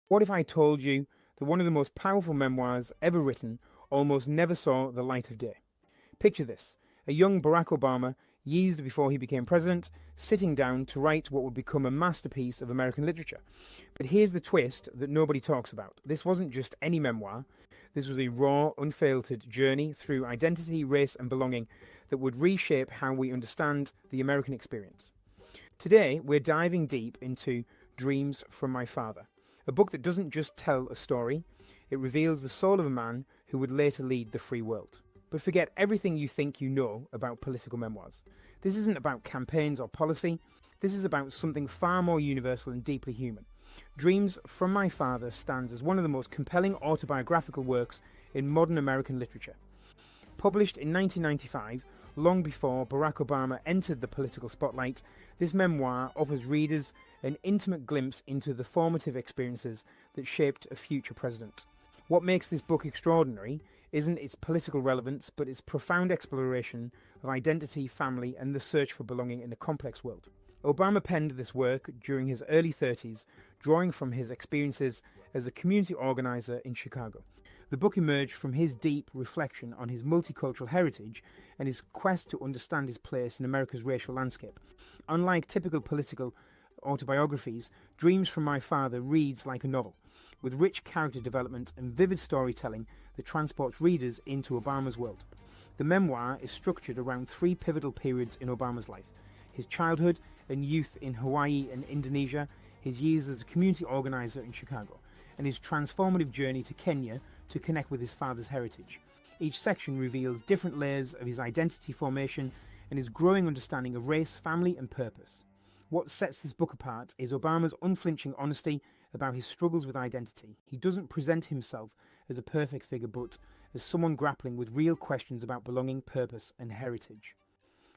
What if I told you that one of the most powerful memoirs ever written almost never saw the light of day? Picture this: a young Barack Obama, years before he became president, sitting down to write what would become a masterpiece of American literature. But here's the twist that nobody talks about. This wasn't just any memoir. This was a raw, unfiltered journey through identity, race, and belonging that would reshape how we understand the American experience. Today, we're diving deep into Dreams from My Father, a book that doesn't just tell a story, it reveals the soul of a man who would later lead the free world. But forget everything you think you know about political memoirs. This isn't about campaigns or policy, this is about something far more universal and deeply human. Dreams from My Father stands as one of the most compelling autobiographical works in modern American literature. Published in 1995, long before Barack Obama entered the political spotlight, this memoir offers readers an intimate glimpse into the formative experiences that shaped a future president. What makes this book extraordinary isn't its political relevance, but its profound exploration of identity, family, and the search for belonging in a complex world. Obama penned this work during his early 30s, drawing from his experiences as a community organizer in Chicago. The book emerged from his deep reflection on his multicultural heritage and his quest to understand his place in America's racial landscape. Unlike typical political autobiographies, Dreams from My Father reads like a novel, with rich character development and vivid storytelling that transports readers into Obama's world. The memoir is structured around three pivotal periods in Obama's life: his childhood and youth in Hawaii and Indonesia, his years as a community organizer in Chicago, and his transformative journey to Kenya to connect with his father's heritage. Each section reveals different layers of his identity formation and his growing understanding of race, family, and purpose. What sets this book apart is Obama's unflinching honesty about his struggles with identity. He doesn't present himself as a perfect figure, but as someone grappling with real questions about belonging, purpose, and heritage.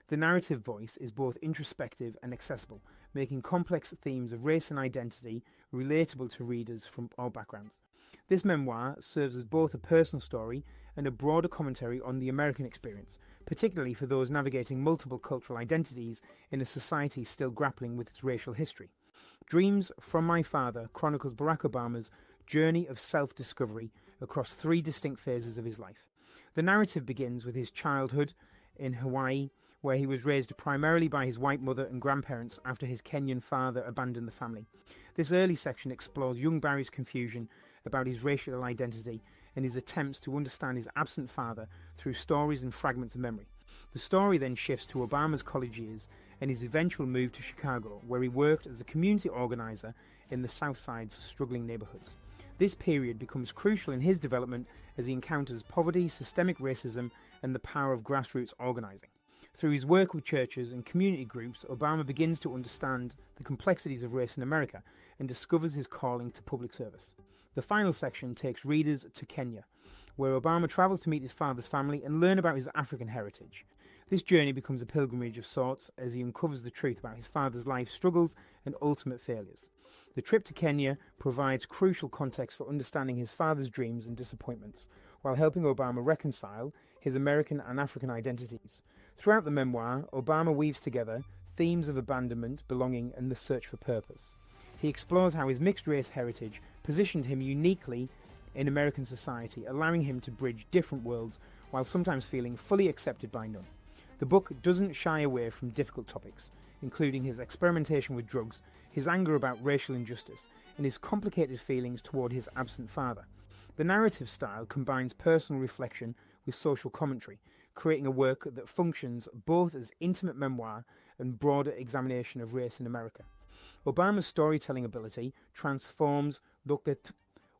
The narrative voice is both introspective and accessible, making complex themes of race and identity relatable to readers from all backgrounds. This memoir serves as both a personal story and a broader commentary on the American experience, particularly for those navigating multiple cultural identities in a society still grappling with its racial history. Dreams from My Father chronicles Barack Obama's journey of self-discovery across three distinct phases of his life. The narrative begins with his childhood in Hawaii, where he was raised primarily by his white mother and grandparents after his Kenyan father abandoned the family. This early section explores young Barry's confusion about his racial identity and his attempts to understand his absent father through stories and fragments of memory. The story then shifts to Obama's college years and his eventual move to Chicago, where he worked as a community organizer in the South Side's struggling neighborhoods. This period becomes crucial in his development as he encounters poverty, systemic racism, and the power of grassroots organizing. Through his work with churches and community groups, Obama begins to understand the complexities of race in America and discovers his calling to public service. The final section takes readers to Kenya, where Obama travels to meet his father's family and learn about his African heritage. This journey becomes a pilgrimage of sorts as he uncovers the truth about his father's life struggles and ultimate failures. The trip to Kenya provides crucial context for understanding his father's dreams and disappointments, while helping Obama reconcile his American and African identities. Throughout the memoir, Obama weaves together themes of abandonment, belonging, and the search for purpose. He explores how his mixed-race heritage positioned him uniquely in American society, allowing him to bridge different worlds while sometimes feeling fully accepted by none. The book doesn't shy away from difficult topics, including his experimentation with drugs, his anger about racial injustice, and his complicated feelings toward his absent father. The narrative style combines personal reflection with social commentary, creating a work that functions both as intimate memoir and broader examination of race in America. Obama's storytelling ability transforms look at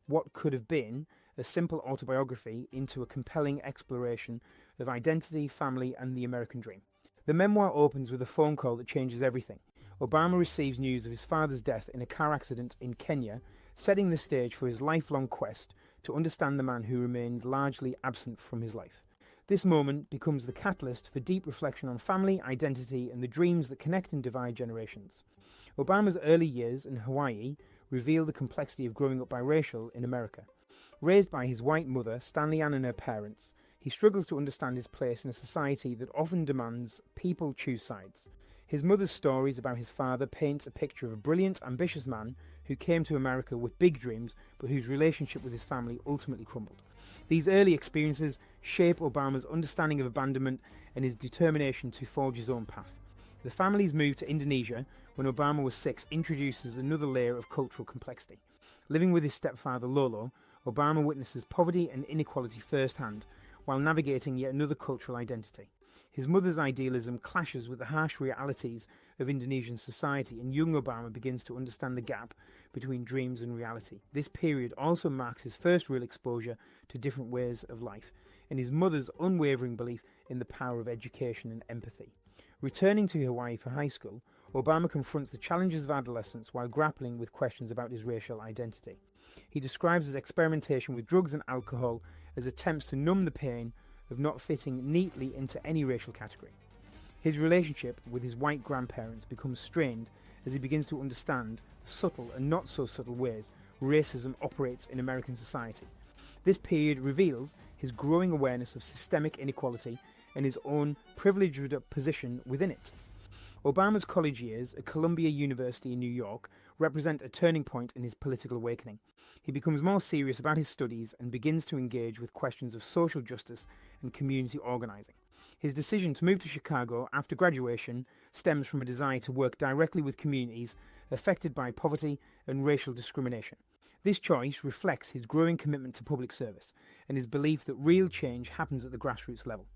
what could have been a simple autobiography into a compelling exploration of identity, family, and the American dream. The memoir opens with a phone call that changes everything. Obama receives news of his father's death in a car accident in Kenya, setting the stage for his lifelong quest to understand the man who remained largely absent from his life. This moment becomes the catalyst for deep reflection on family, identity, and the dreams that connect and divide generations. Obama's early years in Hawaii reveal the complexity of growing up biracial in America. Raised by his white mother, Stanley Ann, and her parents, he struggles to understand his place in a society that often demands people choose sides. His mother's stories about his father paints a picture of a brilliant, ambitious man who came to America with big dreams, but whose relationship with his family ultimately crumbled. These early experiences shape Obama's understanding of abandonment and his determination to forge his own path. The family's move to Indonesia when Obama was 6 introduces another layer of cultural complexity. Living with his stepfather Lolo, Obama witnesses poverty and inequality firsthand, while navigating yet another cultural identity. His mother's idealism clashes with the harsh realities of Indonesian society, and young Obama begins to understand the gap between dreams and reality. This period also marks his first real exposure to different ways of life, and his mother's unwavering belief in the power of education and empathy. Returning to Hawaii for high school, Obama confronts the challenges of adolescence while grappling with questions about his racial identity. He describes his experimentation with drugs and alcohol as attempts to numb the pain of not fitting neatly into any racial category. His relationship with his white grandparents becomes strained as he begins to understand the subtle and not so subtle ways racism operates in American society. This period reveals his growing awareness of systemic inequality and his own privileged position within it. Obama's college years at Columbia University in New York represent a turning point in his political awakening. He becomes more serious about his studies and begins to engage with questions of social justice and community organizing. His decision to move to Chicago after graduation stems from a desire to work directly with communities affected by poverty and racial discrimination. This choice reflects his growing commitment to public service and his belief that real change happens at the grassroots level.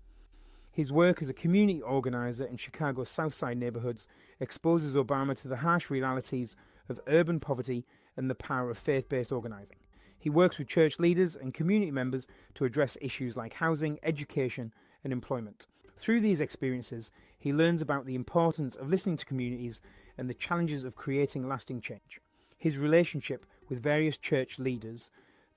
His work as a community organizer in Chicago's South Side neighborhoods exposes Obama to the harsh realities of urban poverty and the power of faith-based organizing. He works with church leaders and community members to address issues like housing, education, and employment. Through these experiences, he learns about the importance of listening to communities and the challenges of creating lasting change. His relationship with various church leaders,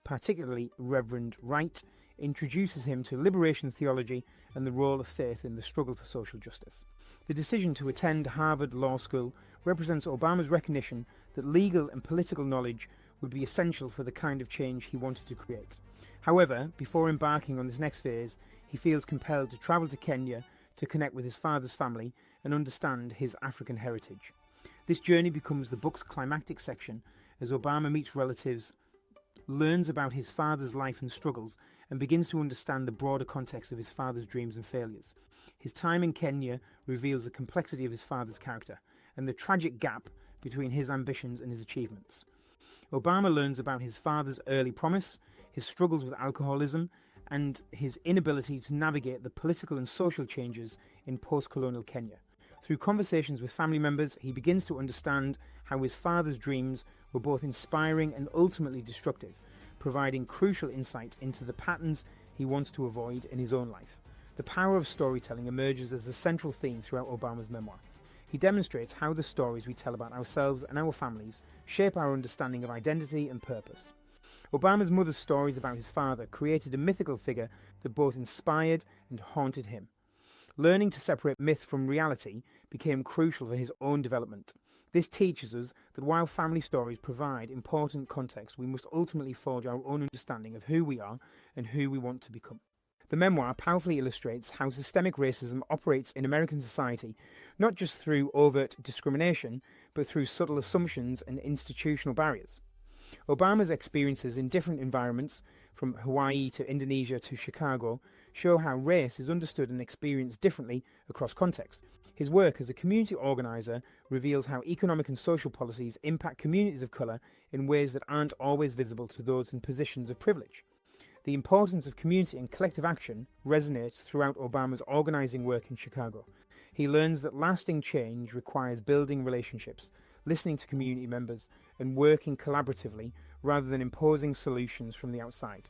particularly Reverend Wright, introduces him to liberation theology and the role of faith in the struggle for social justice. The decision to attend Harvard Law School represents Obama's recognition that legal and political knowledge would be essential for the kind of change he wanted to create. However, before embarking on this next phase, he feels compelled to travel to Kenya to connect with his father's family and understand his African heritage. This journey becomes the book's climactic section as Obama meets relatives, learns about his father's life and struggles, and begins to understand the broader context of his father's dreams and failures. His time in Kenya reveals the complexity of his father's character and the tragic gap between his ambitions and his achievements. Obama learns about his father's early promise, his struggles with alcoholism, and his inability to navigate the political and social changes in post-colonial Kenya. Through conversations with family members, he begins to understand how his father's dreams were both inspiring and ultimately destructive, providing crucial insight into the patterns he wants to avoid in his own life. The power of storytelling emerges as a central theme throughout Obama's memoir. He demonstrates how the stories we tell about ourselves and our families shape our understanding of identity and purpose. Obama's mother's stories about his father created a mythical figure that both inspired and haunted him. Learning to separate myth from reality became crucial for his own development. This teaches us that while family stories provide important context, we must ultimately forge our own understanding of who we are and who we want to become. The memoir powerfully illustrates how systemic racism operates in American society, not just through overt discrimination, but through subtle assumptions and institutional barriers. Obama's experiences in different environments, from Hawaii to Indonesia to Chicago, show how race is understood and experienced differently across contexts. His work as a community organizer reveals how economic and social policies impact communities of color in ways that aren't always visible to those in positions of privilege. The importance of community and collective action resonates throughout Obama's organizing work in Chicago. He learns that lasting change requires building relationships, listening to community members, and working collaboratively rather than imposing solutions from the outside.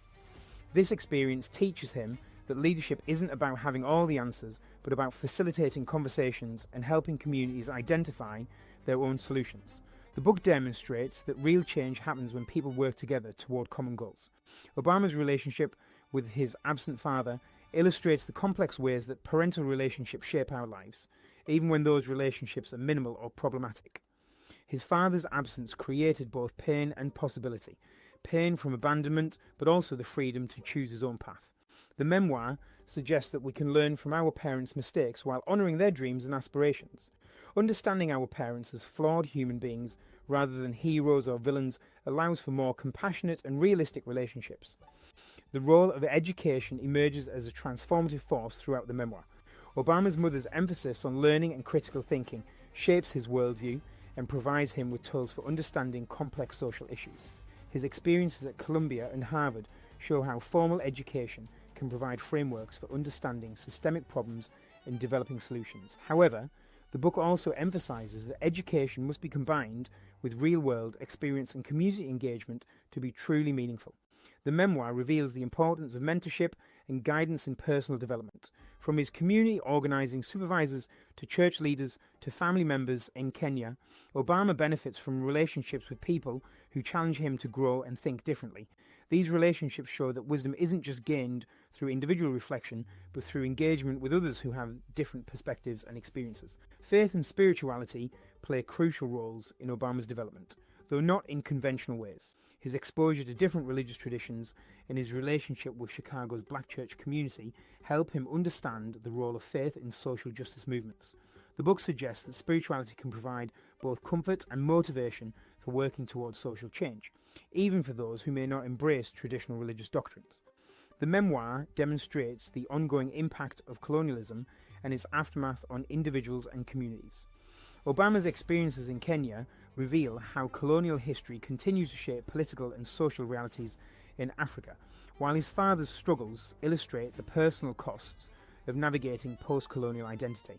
This experience teaches him that leadership isn't about having all the answers, but about facilitating conversations and helping communities identify their own solutions. The book demonstrates that real change happens when people work together toward common goals. Obama's relationship with his absent father illustrates the complex ways that parental relationships shape our lives, even when those relationships are minimal or problematic. His father's absence created both pain and possibility. Pain from abandonment, but also the freedom to choose his own path. The memoir suggests that we can learn from our parents' mistakes while honouring their dreams and aspirations. Understanding our parents as flawed human beings rather than heroes or villains allows for more compassionate and realistic relationships. The role of education emerges as a transformative force throughout the memoir. Obama's mother's emphasis on learning and critical thinking shapes his worldview and provides him with tools for understanding complex social issues. His experiences at Columbia and Harvard show how formal education can provide frameworks for understanding systemic problems and developing solutions. However, the book also emphasizes that education must be combined with real-world experience and community engagement to be truly meaningful. The memoir reveals the importance of mentorship and guidance in personal development. From his community organizing supervisors to church leaders to family members in Kenya, Obama benefits from relationships with people who challenge him to grow and think differently. These relationships show that wisdom isn't just gained through individual reflection, but through engagement with others who have different perspectives and experiences. Faith and spirituality play crucial roles in Obama's development, though not in conventional ways. His exposure to different religious traditions and his relationship with Chicago's black church community help him understand the role of faith in social justice movements. The book suggests that spirituality can provide both comfort and motivation for working towards social change, even for those who may not embrace traditional religious doctrines. The memoir demonstrates the ongoing impact of colonialism and its aftermath on individuals and communities. Obama's experiences in Kenya reveal how colonial history continues to shape political and social realities in Africa, while his father's struggles illustrate the personal costs of navigating post-colonial identity.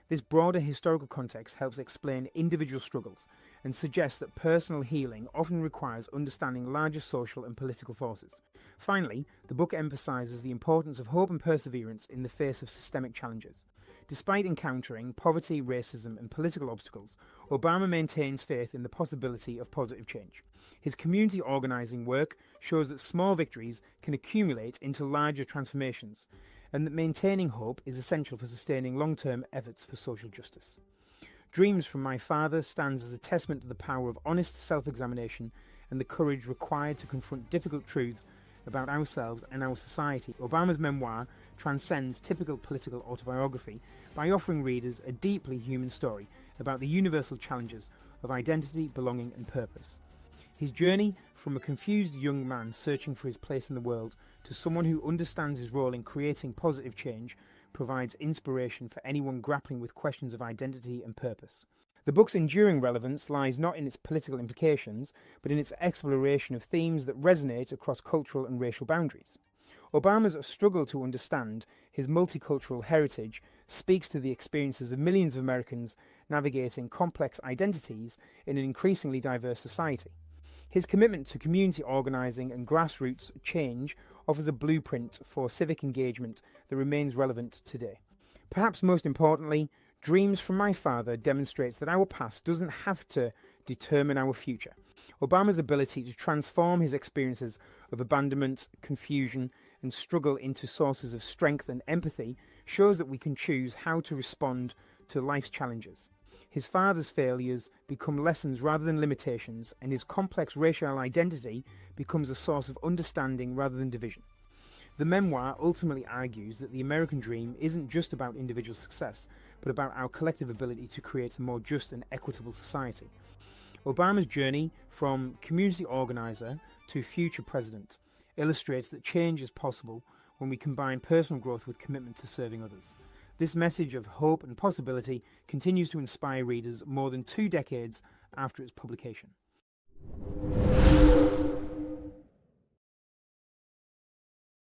This broader historical context helps explain individual struggles and suggests that personal healing often requires understanding larger social and political forces. Finally, the book emphasizes the importance of hope and perseverance in the face of systemic challenges. Despite encountering poverty, racism, and political obstacles, Obama maintains faith in the possibility of positive change. His community organizing work shows that small victories can accumulate into larger transformations, and that maintaining hope is essential for sustaining long-term efforts for social justice. Dreams from My Father stands as a testament to the power of honest self-examination and the courage required to confront difficult truths about ourselves and our society. Obama's memoir transcends typical political autobiography by offering readers a deeply human story about the universal challenges of identity, belonging, and purpose. His journey from a confused young man searching for his place in the world to someone who understands his role in creating positive change provides inspiration for anyone grappling with questions of identity and purpose. The book's enduring relevance lies not in its political implications, but in its exploration of themes that resonate across cultural and racial boundaries. Obama's struggle to understand his multicultural heritage speaks to the experiences of millions of Americans navigating complex identities in an increasingly diverse society. His commitment to community organizing and grassroots change offers a blueprint for civic engagement that remains relevant today. Perhaps most importantly, Dreams from My Father demonstrates that our past doesn't have to determine our future. Obama's ability to transform his experiences of abandonment, confusion, and struggle into sources of strength and empathy shows that we can choose how to respond to life's challenges. His father's failures become lessons rather than limitations, and his complex racial identity becomes a source of understanding rather than division. The memoir ultimately argues that the American dream isn't just about individual success, but about our collective ability to create a more just and equitable society. Obama's journey from community organizer to future president illustrates that change is possible when we combine personal growth with commitment to serving others. This message of hope and possibility continues to inspire readers more than 2 decades after its publication.